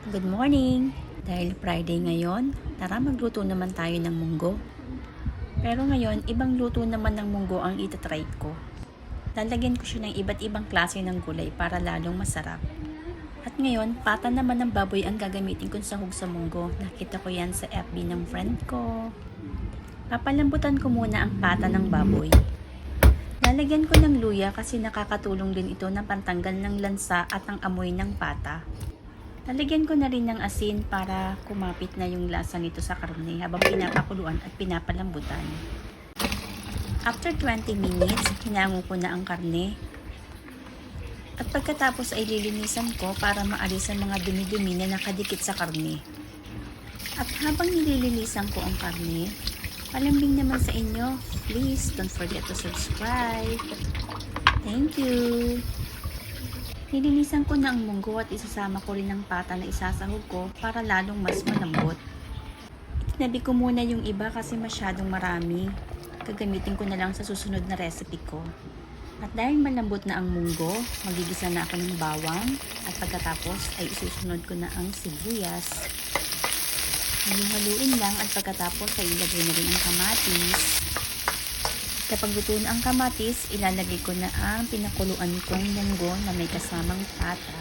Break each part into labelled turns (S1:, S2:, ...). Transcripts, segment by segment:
S1: Good morning! Dahil Friday ngayon, tara magluto naman tayo ng munggo. Pero ngayon, ibang luto naman ng munggo ang itatry ko. Lalagyan ko siya ng iba't ibang klase ng gulay para lalong masarap. At ngayon, pata naman ng baboy ang gagamitin kong sahog sa munggo. Nakita ko yan sa FB ng friend ko. Papalambutan ko muna ang pata ng baboy. Lalagyan ko ng luya kasi nakakatulong din ito na pantanggal ng lansa at ang amoy ng pata. Lalagyan ko na rin ng asin para kumapit na yung lasa nito sa karne habang pinapakuluan at pinapalambutan. After 20 minutes, hinango ko na ang karne. At pagkatapos ay lilinisan ko para maalis ang mga dumi-dumi na nakadikit sa karne. At habang nililinisan ko ang karne, palambing naman sa inyo, please don't forget to subscribe. Thank you! Nilinisan ko na ang munggo at isasama ko rin ang pata na isasahog ko para lalong mas malambot. Itinabi ko muna yung iba kasi masyadong marami. Gagamitin ko na lang sa susunod na recipe ko. At dahil malambot na ang munggo, magigisa na ako ng bawang at pagkatapos ay isusunod ko na ang sibuyas. Haluin lang at pagkatapos ay ilagay na rin ang kamatis. Kapag luto na ang kamatis, ilalagay ko na ang pinakuluan kong munggo na may kasamang pata.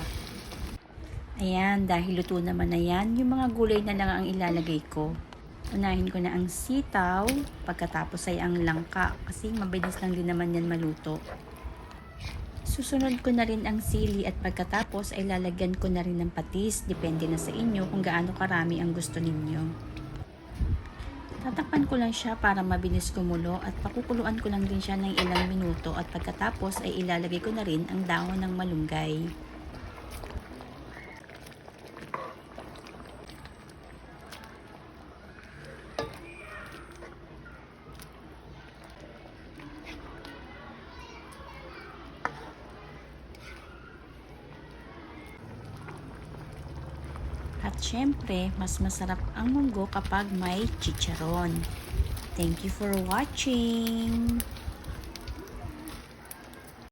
S1: Ayan, dahil luto naman na yan, yung mga gulay na lang ang ilalagay ko. Unahin ko na ang sitaw, pagkatapos ay ang langka kasi mabilis lang din naman yan maluto. Susunod ko na rin ang sili at pagkatapos ay lalagyan ko na rin ng patis, depende na sa inyo kung gaano karami ang gusto ninyo. Tatakpan ko lang siya para mabilis kumulo at pakukuluan ko lang din siya ng ilang minuto at pagkatapos ay ilalagay ko na rin ang dahon ng malunggay. At syempre, mas masarap ang munggo kapag may chicharon. Thank you for watching!